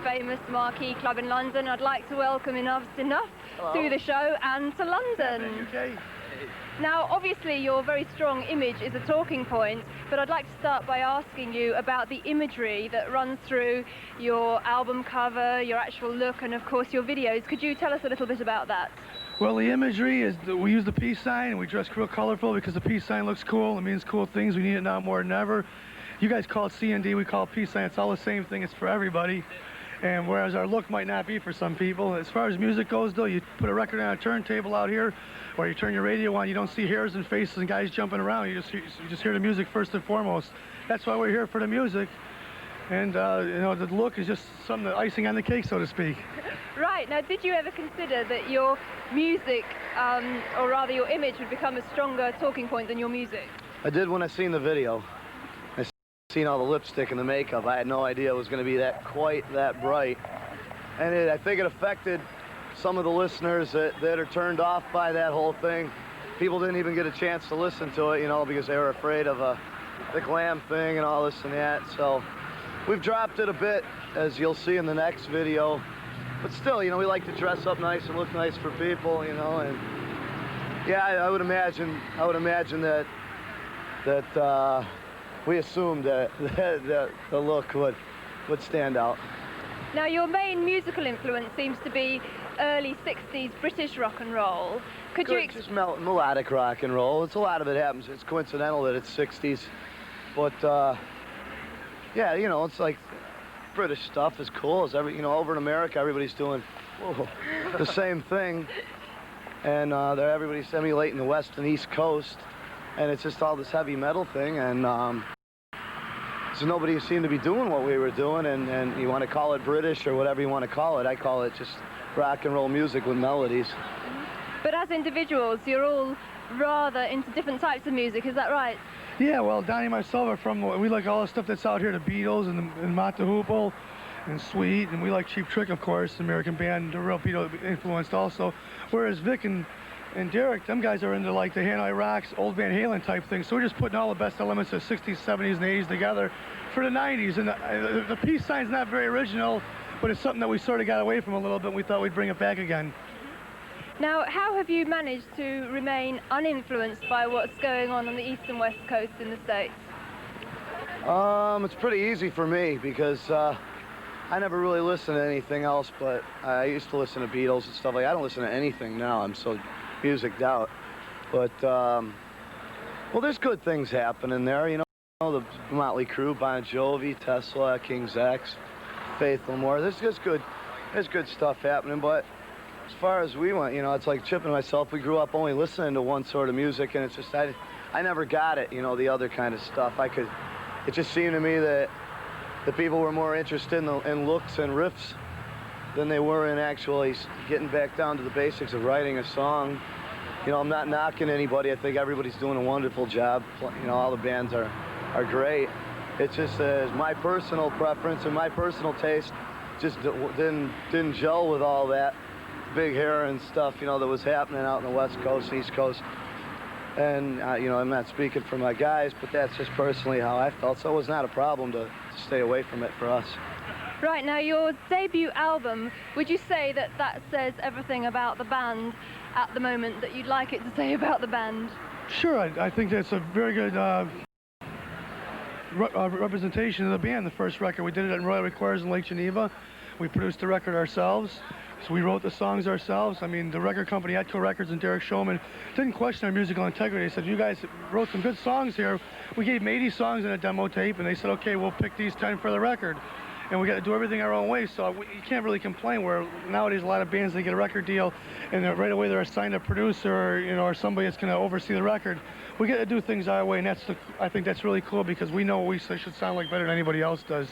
famous marquee club in London. I'd like to welcome Enuff to the show and to London. Okay. Now, obviously, your very strong image is a talking point, but I'd like to start by asking you about the imagery that runs through your album cover, your actual look, and of course your videos. Could you tell us a little bit about that? Well, the imagery is that we use the peace sign, and we dress real colorful because the peace sign looks cool. It means cool things. We need it now more than ever. You guys call it C&D, we call it peace sign. It's all the same thing. It's for everybody. And whereas our look might not be for some people, as far as music goes, though, you put a record on a turntable out here, or you turn your radio on, you don't see hairs and faces and guys jumping around. You just hear the music first and foremost. That's why we're here, for the music. And, you know, the look is just some icing on the cake, so to speak. Right. Now, did you ever consider that your music, or rather your image, would become a stronger talking point than your music? I did when I seen the video. I seen all the lipstick and the makeup. I had no idea it was going to be quite that bright. And I think it affected some of the listeners that are turned off by that whole thing. People didn't even get a chance to listen to it, you know, because they were afraid of the glam thing and all this and that. So we've dropped it a bit, as you'll see in the next video. But still, you know, we like to dress up nice and look nice for people, you know. And yeah, I would imagine that we assumed that the look would stand out. Now, your main musical influence seems to be early 60s British rock and roll. Could you just melodic rock and roll. It's a lot of it happens. It's coincidental that it's 60s, but yeah, you know, it's like British stuff is cool. As you know, over in America, everybody's doing the same thing, and everybody's emulating the West and East Coast, and it's just all this heavy metal thing, and so nobody seemed to be doing what we were doing, and you want to call it British or whatever you want to call it. I call it just rock and roll music with melodies. But as individuals, you're all rather into different types of music, is that right? Yeah, well, Donnie and myself are from, we like all the stuff that's out here, the Beatles and Mott the Hoople and Sweet, and we like Cheap Trick, of course, American band, the real Beatles influenced also. Whereas Vik and Derek, them guys are into like the Hanoi Rocks, old Van Halen type thing. So we're just putting all the best elements of the 60s, 70s, and 80s together for the 90s. And the peace sign's not very original, but it's something that we sort of got away from a little bit, and we thought we'd bring it back again. Now, how have you managed to remain uninfluenced by what's going on the East and West Coast in the States? It's pretty easy for me because I never really listen to anything else, but I used to listen to Beatles and stuff like that. I don't listen to anything now. I'm so music'd out. But, well, there's good things happening there, you know, the Motley Crue, Bon Jovi, Tesla, King's X, Faith No More. There's good stuff happening, but as far as we went, you know, it's like Chip and myself, we grew up only listening to one sort of music, and it's just, I never got it, you know, the other kind of stuff. It just seemed to me that the people were more interested in looks and riffs than they were in actually getting back down to the basics of writing a song. You know, I'm not knocking anybody. I think everybody's doing a wonderful job. You know, all the bands are great. It's just my personal preference and my personal taste just didn't gel with all that big hair and stuff, you know, that was happening out in the West Coast and East Coast. And, you know, I'm not speaking for my guys, but that's just personally how I felt. So it was not a problem to stay away from it for us. Right, now your debut album, would you say that says everything about the band at the moment that you'd like it to say about the band? Sure, I think that's a very good representation of the band, the first record. We did it at Royal Records in Lake Geneva. We produced the record ourselves, so we wrote the songs ourselves. I mean, the record company, Atco Records and Derek Showman, didn't question our musical integrity. They said, you guys wrote some good songs here. We gave them 80 songs in a demo tape, and they said, okay, we'll pick these 10 for the record. And we got to do everything our own way, so you can't really complain. Where nowadays a lot of bands, they get a record deal, and right away they're assigned a producer, you know, or somebody that's going to oversee the record. We get to do things our way, and I think that's really cool because we know we should sound like better than anybody else does.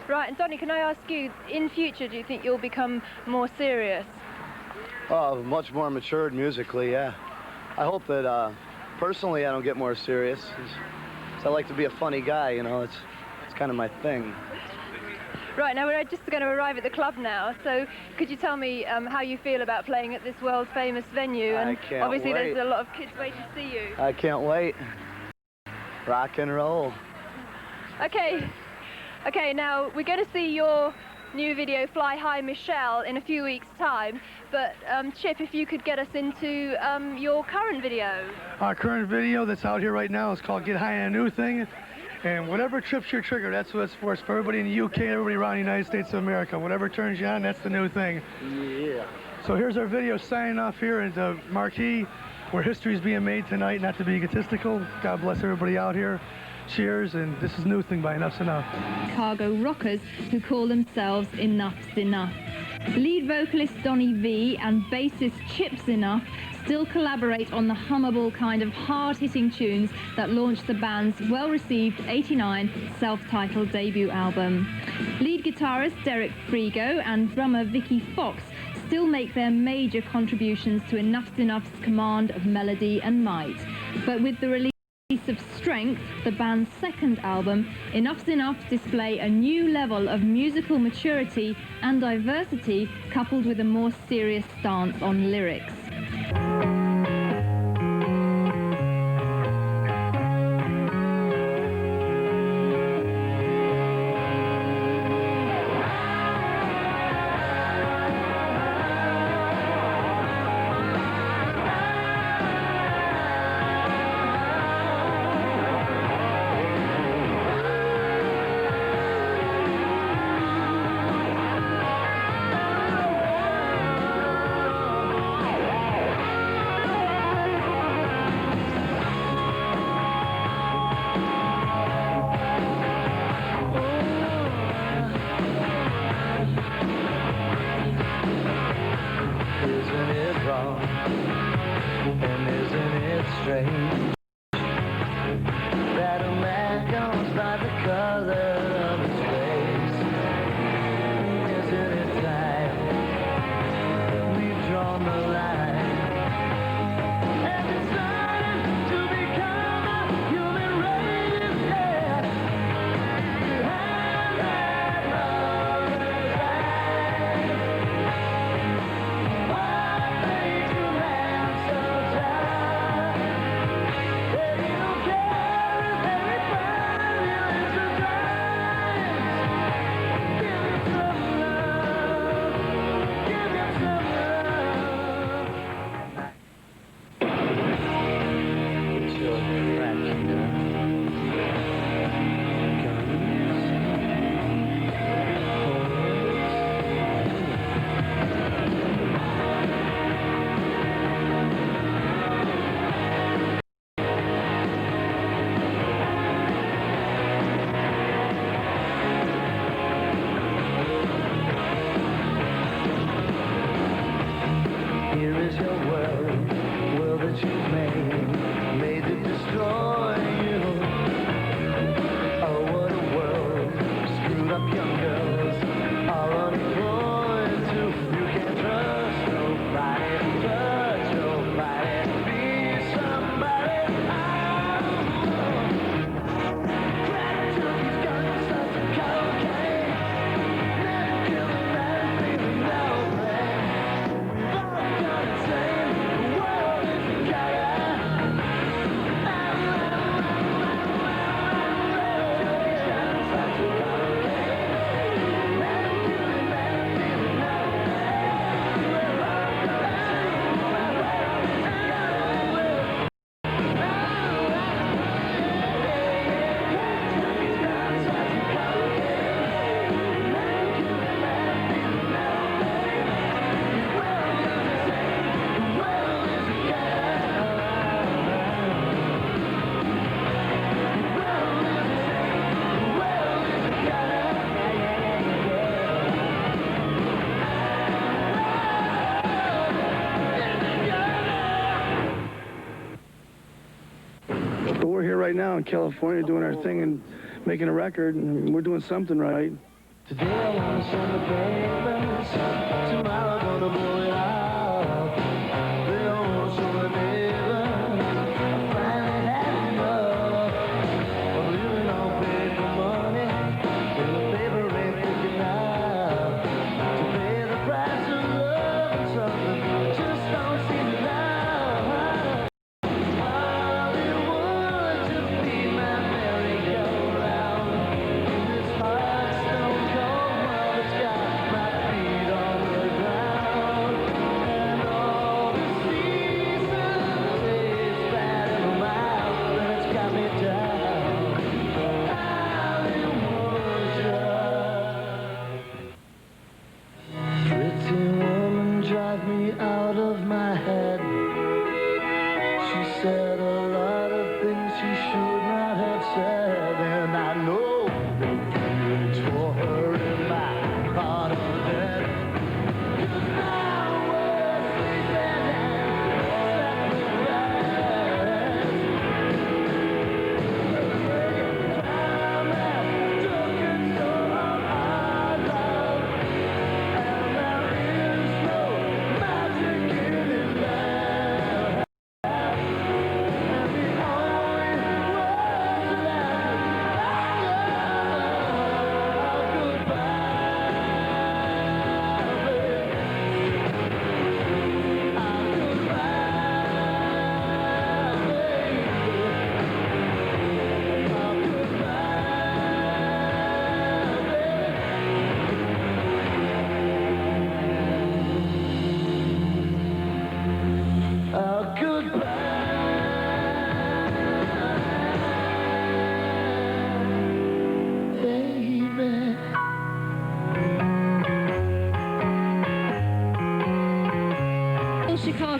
Right, and Donnie, can I ask you, in future, do you think you'll become more serious? Oh, much more matured musically, yeah. I hope that, personally, I don't get more serious. I like to be a funny guy, you know, it's kind of my thing. Right, now we're just going to arrive at the club now, so could you tell me how you feel about playing at this world-famous venue? And I can't obviously wait. There's a lot of kids waiting to see you. I can't wait. Rock and roll. Okay, now we're going to see your new video, Fly High Michelle, in a few weeks' time. But Chip, if you could get us into your current video. Our current video that's out here right now is called Get High on a New Thing. And whatever trips your trigger, that's what it's for. It's for everybody in the UK, everybody around the United States of America. Whatever turns you on, that's the new thing. Yeah. So here's our video signing off here at the marquee where history's being made tonight, not to be egotistical. God bless everybody out here. Cheers, and this is New Thing by Enuff's Enough. Chicago rockers who call themselves Enuff's Enough. Lead vocalist Donnie Vie and bassist Chip's Enuff still collaborate on the hummable kind of hard-hitting tunes that launched the band's well-received '89 self-titled debut album. Lead guitarist Derek Frigo and drummer Vik Foxx still make their major contributions to Enuff's command of melody and might. But with the release of Strength, the band's second album, Enuff's Enough display a new level of musical maturity and diversity coupled with a more serious stance on lyrics. That a man comes by the color of his face. Isn't it time we've drawn the line and decided to become a human race? Yeah. Behind that mother's eyes, what makes you man so tired? They don't care if everybody lives or dies. Give him some love. Give him some love. It's your tractor. Here is your world that you've made to destroy you. Oh, what a world, screwed up young girls are unemployed too. You can't trust nobody, touch nobody, be somebody. Gratitude, guns, such a cocaine. Never kill a man, feeling no pain. But we're here right now in California doing our thing and making a record, and we're doing something right. Today I wanna send the papers, tomorrow gonna blow it out. They almost show the neighbors, I finally had enough of living on paper money, and the paper ain't thick enough to pay the price of love and something I just don't seem to know. Hollywood to be my merry-go-round in this hot, stone-cold world. It's got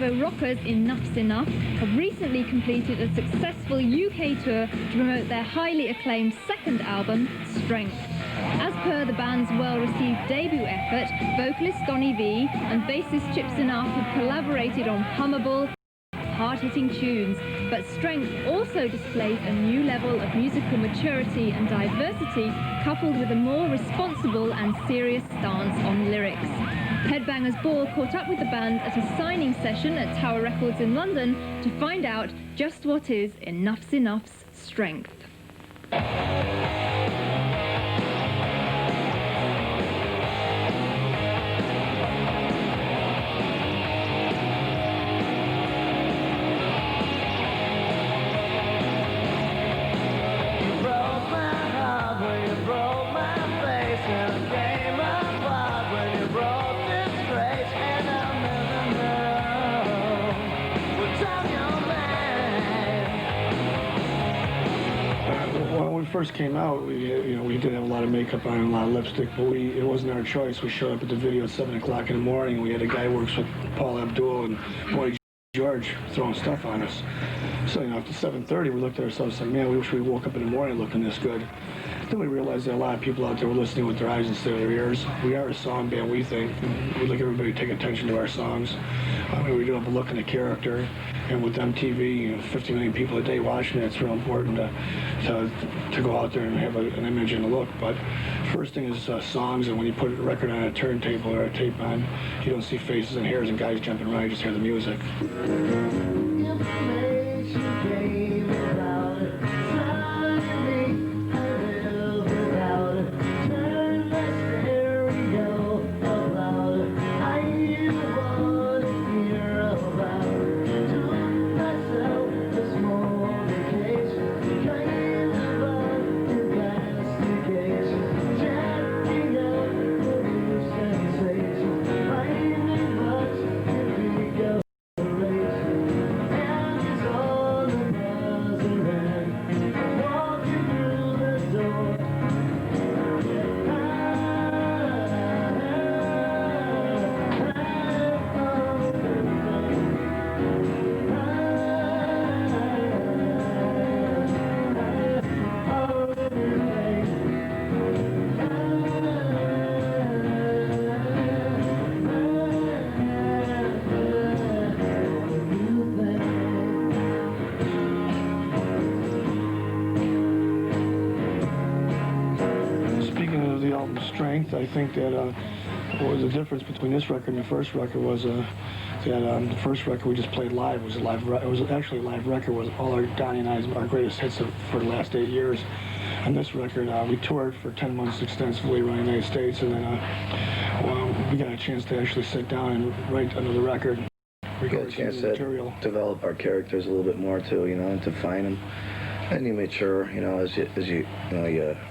Chicago rockers Enuff's Enuff have recently completed a successful UK tour to promote their highly acclaimed second album, Strength. As per the band's well-received debut effort, vocalist Donnie Vie and bassist Chips Enuff have collaborated on hummable, hard-hitting tunes, but Strength also displays a new level of musical maturity and diversity, coupled with a more responsible and serious stance on lyrics. Headbangers Ball caught up with the band at a signing session at Tower Records in London to find out just what is Enuff's Enuff's Strength. When we first came out, we did have a lot of makeup on and a lot of lipstick, but it wasn't our choice. We showed up at the video at 7 o'clock in the morning. We had a guy who works with Paul Abdul and Boy George throwing stuff on us. So, after 7:30, we looked at ourselves and said, man, we wish we woke up in the morning looking this good. Then we realized that a lot of people out there were listening with their eyes instead of their ears. We are a song band, we think. We'd like everybody to take attention to our songs. We do have a look and a character. And with MTV, 50 million people a day watching it, it's real important to go out there and have an image and a look. But first thing is songs, and when you put a record on a turntable or a tape on, you don't see faces and hairs and guys jumping around, you just hear the music. Strength. I think that what was the difference between this record and the first record was that the first record we just played live. It was actually a live record. It was all Donnie and I's our greatest hits for the last 8 years. And this record, we toured for 10 months extensively around the United States, and then we got a chance to actually sit down and write another record. We got a chance to develop our characters a little bit more too, and define them. And you mature, as you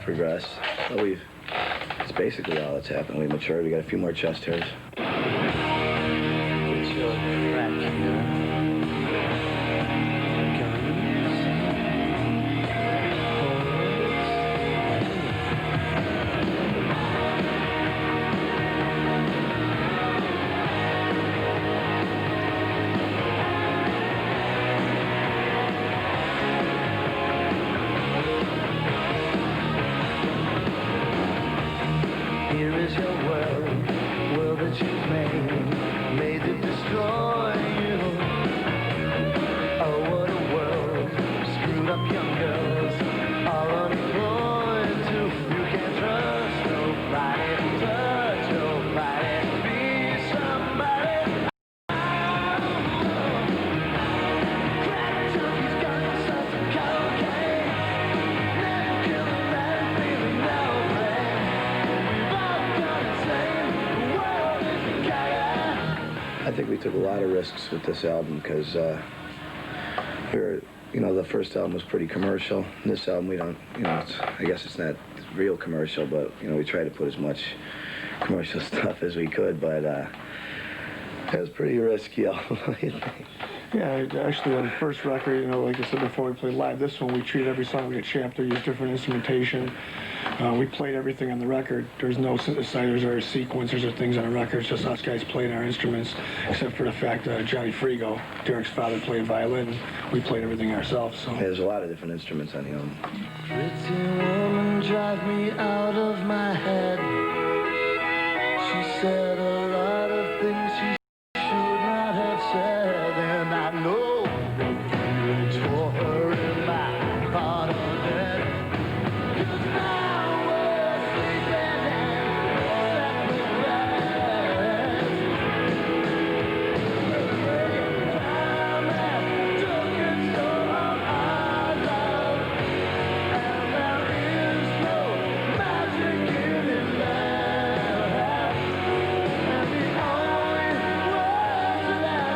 progress. But it's basically all that's happened. We matured. We got a few more chest hairs. Here is your world that you've made to destroy you. Oh, what a world, screwed up young girls are unemployed too. You can't trust nobody, touch nobody, be somebody. Crack junkies, guns, shots, and cocaine. Never kill a man, feeling no pain. I think we took a lot of risks with this album because the first album was pretty commercial. This album, we don't, I guess it's not real commercial, but we try to put as much commercial stuff as we could. But it was pretty risky album. Yeah, actually on the first record, like I said before, we played live. This one we treat every song like a chapter, use different instrumentation. We played everything on the record. There's no synthesizers or sequencers or things on the record. It's just us guys playing our instruments, except for the fact that Johnny Frigo, Derek's father, played violin. We played everything ourselves. So. Yeah, there's a lot of different instruments on the album. Pretty woman, drive me out of my head. She said a lot of things she should not have said, and I know the feelings for her in my part of it. 'Cause now we're sleeping and sacrifice. Time has taken so long, our love, and there is no magic in it left. And the only words that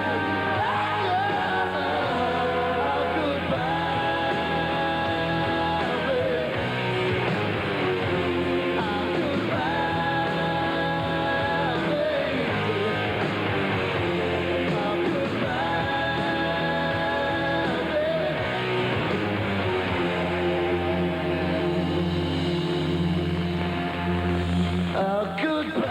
are goodbye,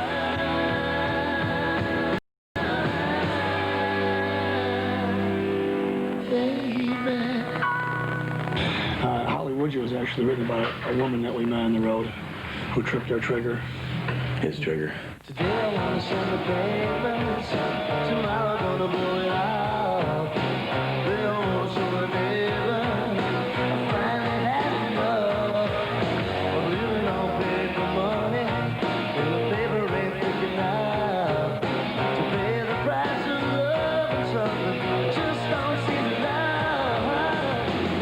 baby. Hollywood was actually written about a woman that we met on the road who tripped our trigger. His trigger. Today I wanna send the pavements, tomorrow gonna blow it out. They all show the neighbors, I finally had enough of living on paper money, when the paper ain't thick enough to pay the price of love and something just don't seem enough.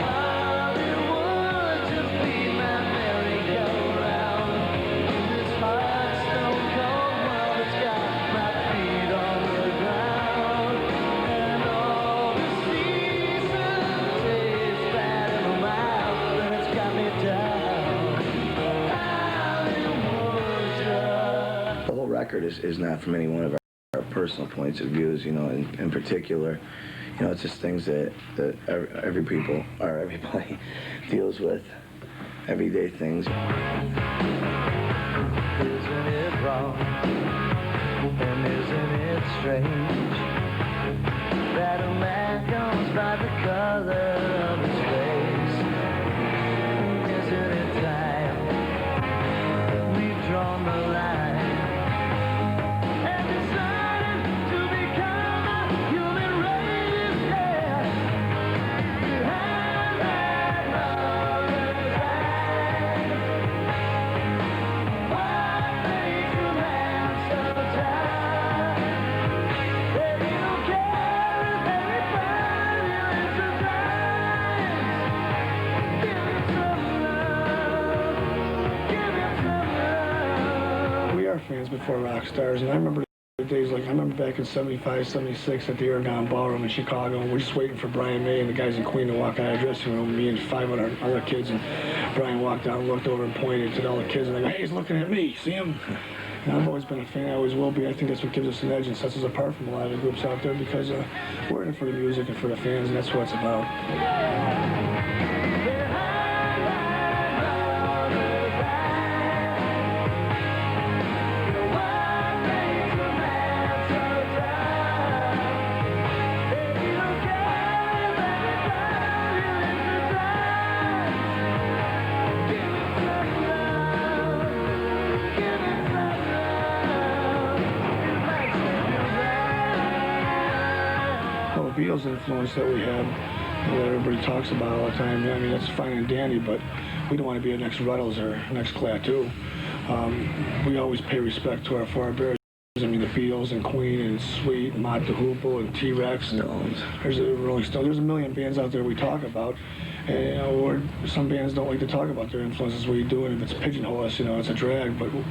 Hollywood just be my merry-go-round in this hot stone cold world. It's got my feet on the ground, and all the seasons taste bad in my mouth, and it's got me down. Hollywood's just The whole record is not from any one of our personal points of views, you know, in particular. You know, it's just things that everybody deals with, everyday things. isn't it wrong? And isn't it strange that a man comes by the color of his face? Isn't it time we've drawn the line and decided to become a human race? Yeah, behind that mother's eyes. What makes a man so tired? They don't care if everybody lives his life. Give him some love. Give him some love. We are fans before rock stars, and I remember the days like I remember back in '75, '76 at the Aragon Ballroom in Chicago, and we're just waiting for Brian May and the guys in Queen to walk out of the dressing room, me and 500 other kids, and Brian walked out and looked over and pointed to all the kids, and they go, "Hey, he's looking at me, see him?" And I've always been a fan, I always will be. I think that's what gives us an edge and sets us apart from a lot of the groups out there, because we're in it for the music and for the fans, and that's what it's about. Well, the Beatles influence that we have, that everybody talks about all the time, I mean, that's fine and dandy, but we don't want to be the next Ruddles or next Klaatu. We always pay respect to our forebears. I mean, the Beatles and Queen and Sweet and Mott the Hoople and T-Rex. Stones. There's a Rolling Stone. There's a million bands out there we talk about. And, you know, some bands don't like to talk about their influences. We do, and if it's pigeonhole us, you know, it's a drag. But, you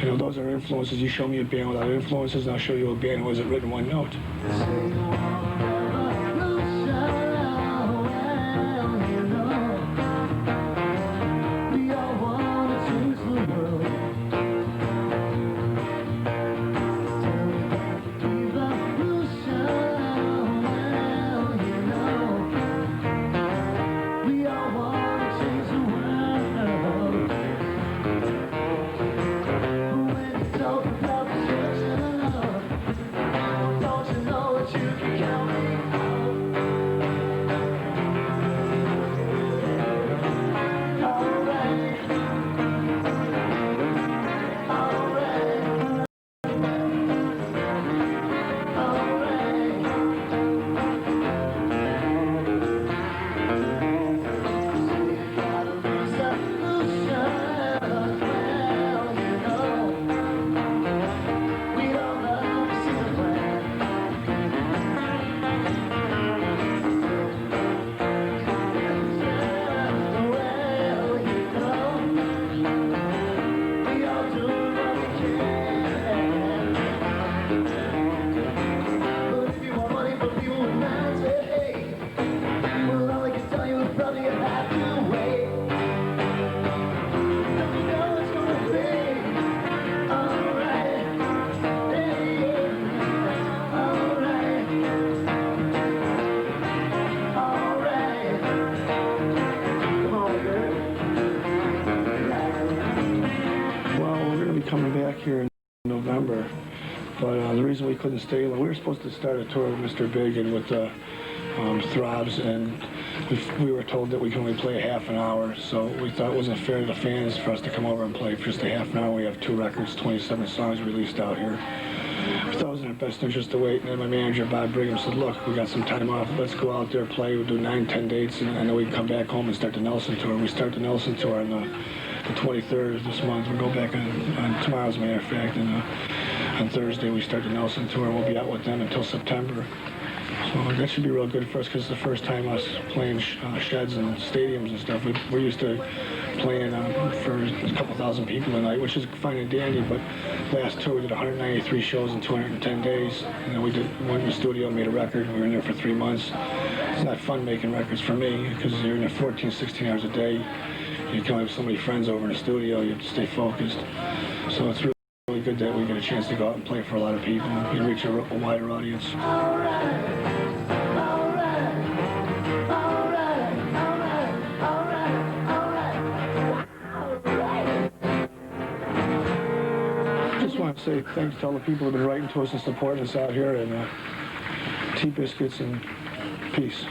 know, those are influences. You show me a band without influences, and I'll show you a band who hasn't written one note. coming back here in November, but the reason we couldn't stay, we were supposed to start a tour with Mr. Big and with Throbs, and we were told that we could only play a half an hour, so we thought it wasn't fair to the fans for us to come over and play for just a half an hour. We have 2 records, 27 songs released out here. I thought it was in our best interest to wait, and then my manager, Bob Brigham, said, look, we got some time off, let's go out there, play, we'll do 9, 10 dates, and then we can come back home and start the Nelson Tour. We start the Nelson Tour on the 23rd of this month. We'll go back on tomorrow, as a matter of fact, and on Thursday we start the Nelson Tour. We'll be out with them until September. So that should be real good for us, because it's the first time us playing sheds and stadiums and stuff. We're used to playing for a couple thousand people a night, which is fine and dandy, but last tour we did 193 shows in 210 days. And then we went in the studio and made a record. We were in there for 3 months. It's not fun making records for me, because you're in there 14, 16 hours a day. You can only have so many friends over in the studio. You have to stay focused. So it's really good that we get a chance to go out and play for a lot of people and reach a wider audience. Just want to say thanks to all the people who have been writing to us and supporting us out here, and T-Biscuits and peace.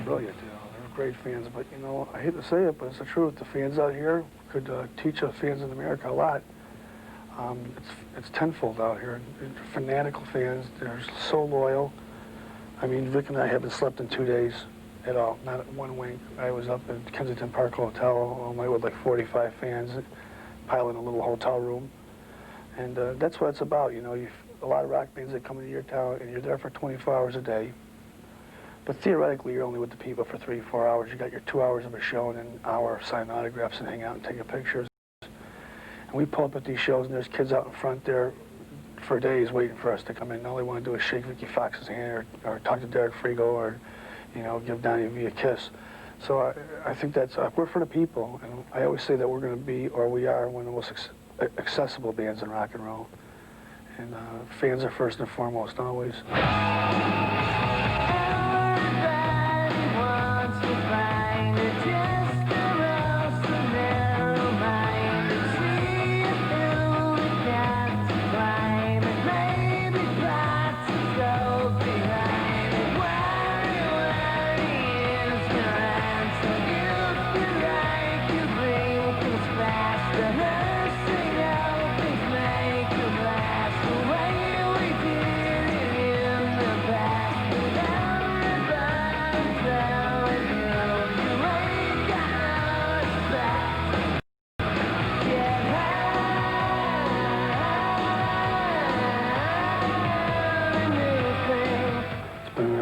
Brilliant, they're great fans, but I hate to say it, but it's the truth. The fans out here could teach us fans in America a lot. It's tenfold out here. They're fanatical fans. They're so loyal. I mean, Vic and I haven't slept in 2 days at all, not one wink. I was up at Kensington Park Hotel all night with like 45 fans, piling a little hotel room. And that's what it's about, a lot of rock bands that come into your town, and you're there for 24 hours a day. But theoretically, you're only with the people for 3 or 4 hours. You got your 2 hours of a show and an hour of sign autographs and hang out and take pictures. And we pull up at these shows, and there's kids out in front there for days waiting for us to come in. All they want to do is shake Vik Foxx's hand or talk to Frigo or, give Donnie Vie a kiss. So I think that's, we're for the people. And I always say that we're going to be, or we are, one of the most accessible bands in rock and roll. And fans are first and foremost, always.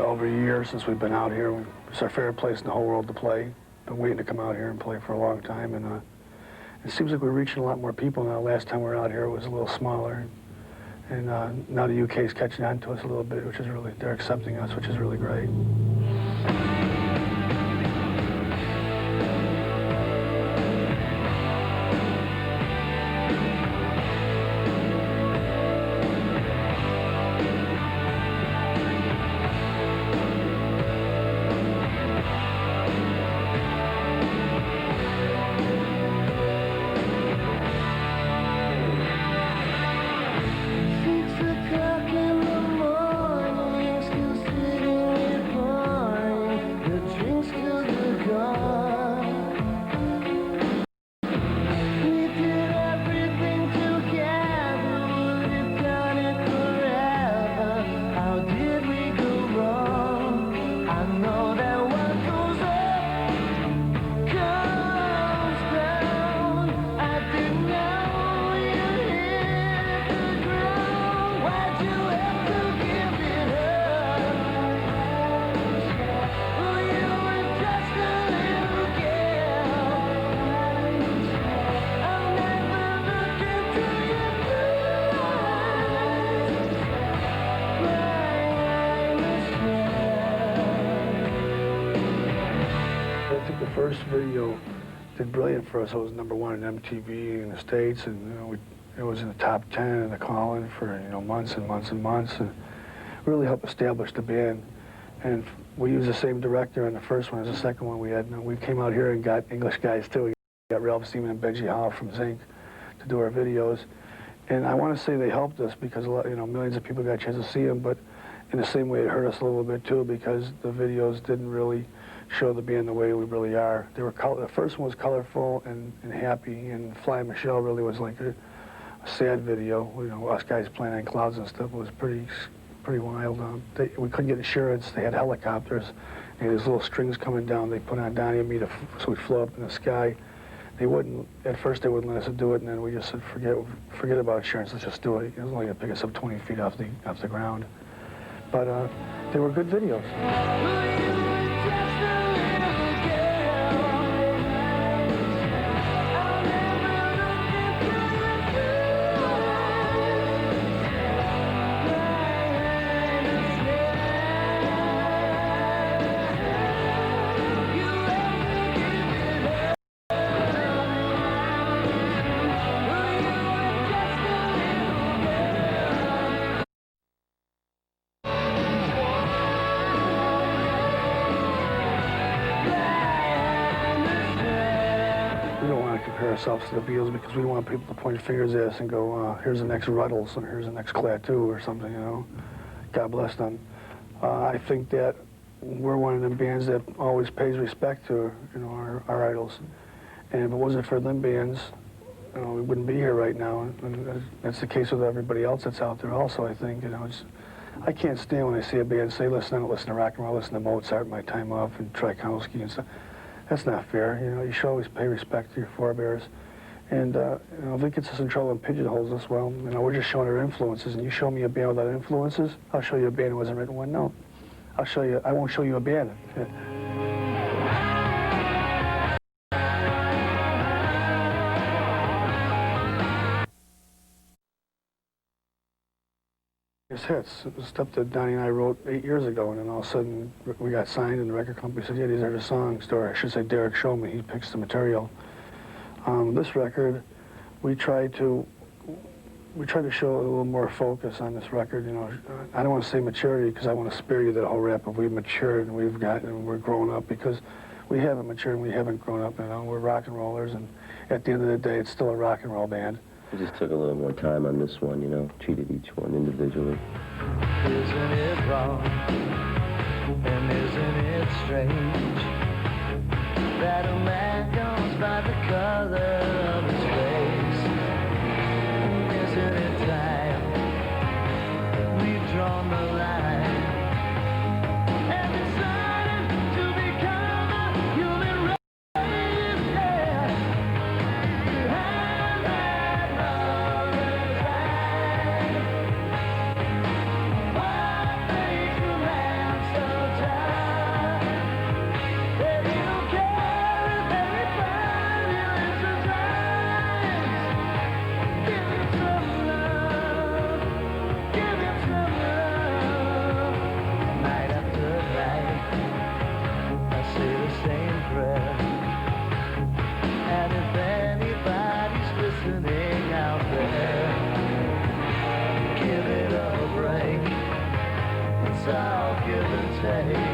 Over a year since we've been out here. It's our favorite place in the whole world to play. Been waiting to come out here and play for a long time, and it seems like we're reaching a lot more people now. Last time we were out here, it was a little smaller, and now the UK is catching on to us a little bit, which is really, they're accepting us, which is really great. First video did brilliant for us. It was #1 on MTV in the States, and it was in the top 10 in the call-in for months and months and months, and really helped establish the band. And we used the same director on the first one as the second one we had. We came out here and got English guys too. got Ralph Seaman and Benji Howe from Zinc to do our videos. And I want to say they helped us because millions of people got a chance to see them, but in the same way it hurt us a little bit too because the videos didn't really show the band the way we really are. They were the first one was colorful and happy, and Fly Michelle really was like a sad video. Us guys playing on clouds and stuff. It was pretty wild. We couldn't get insurance. They had helicopters. They had these little strings coming down. They put on Donnie and me so we'd float up in the sky. At first they wouldn't let us do it, and then we just said, forget about insurance, let's just do it. It was only going to pick us up 20 feet off the ground. But they were good videos. Compare ourselves to the Beatles because we don't want people to point fingers at us and go, here's the next Ruddles or here's the next Klaatu or something, God bless them. I think that we're one of them bands that always pays respect to, our idols. And if it wasn't for them bands, we wouldn't be here right now. And that's the case with everybody else that's out there also, I think. I can't stand when I see a band say, listen, I don't listen to rock and roll, I listen to Mozart, my time off, and Tchaikovsky and stuff. That's not fair. You should always pay respect to your forebears. And, if it gets us in trouble and pigeonholes us, well, we're just showing our influences. And you show me a band without influences, I'll show you a band that wasn't written one note. I won't show you a band. Hits. It was stuff that Donnie and I wrote 8 years ago, and then all of a sudden we got signed, and the record company said, yeah, these are the songs. Or I should say Derek Showman, he picks the material. This record, we tried to show a little more focus on this record. I don't want to say maturity because I want to spare you that whole rap of we've matured and we're grown up, because we haven't matured and we haven't grown up. We're rock and rollers, and at the end of the day, it's still a rock and roll band. We just took a little more time on this one, treated each one individually. Isn't it wrong, and isn't it strange, that a man goes by the color of his face? Isn't it time we've drawn the line and decided to become a human race? I'll give and take.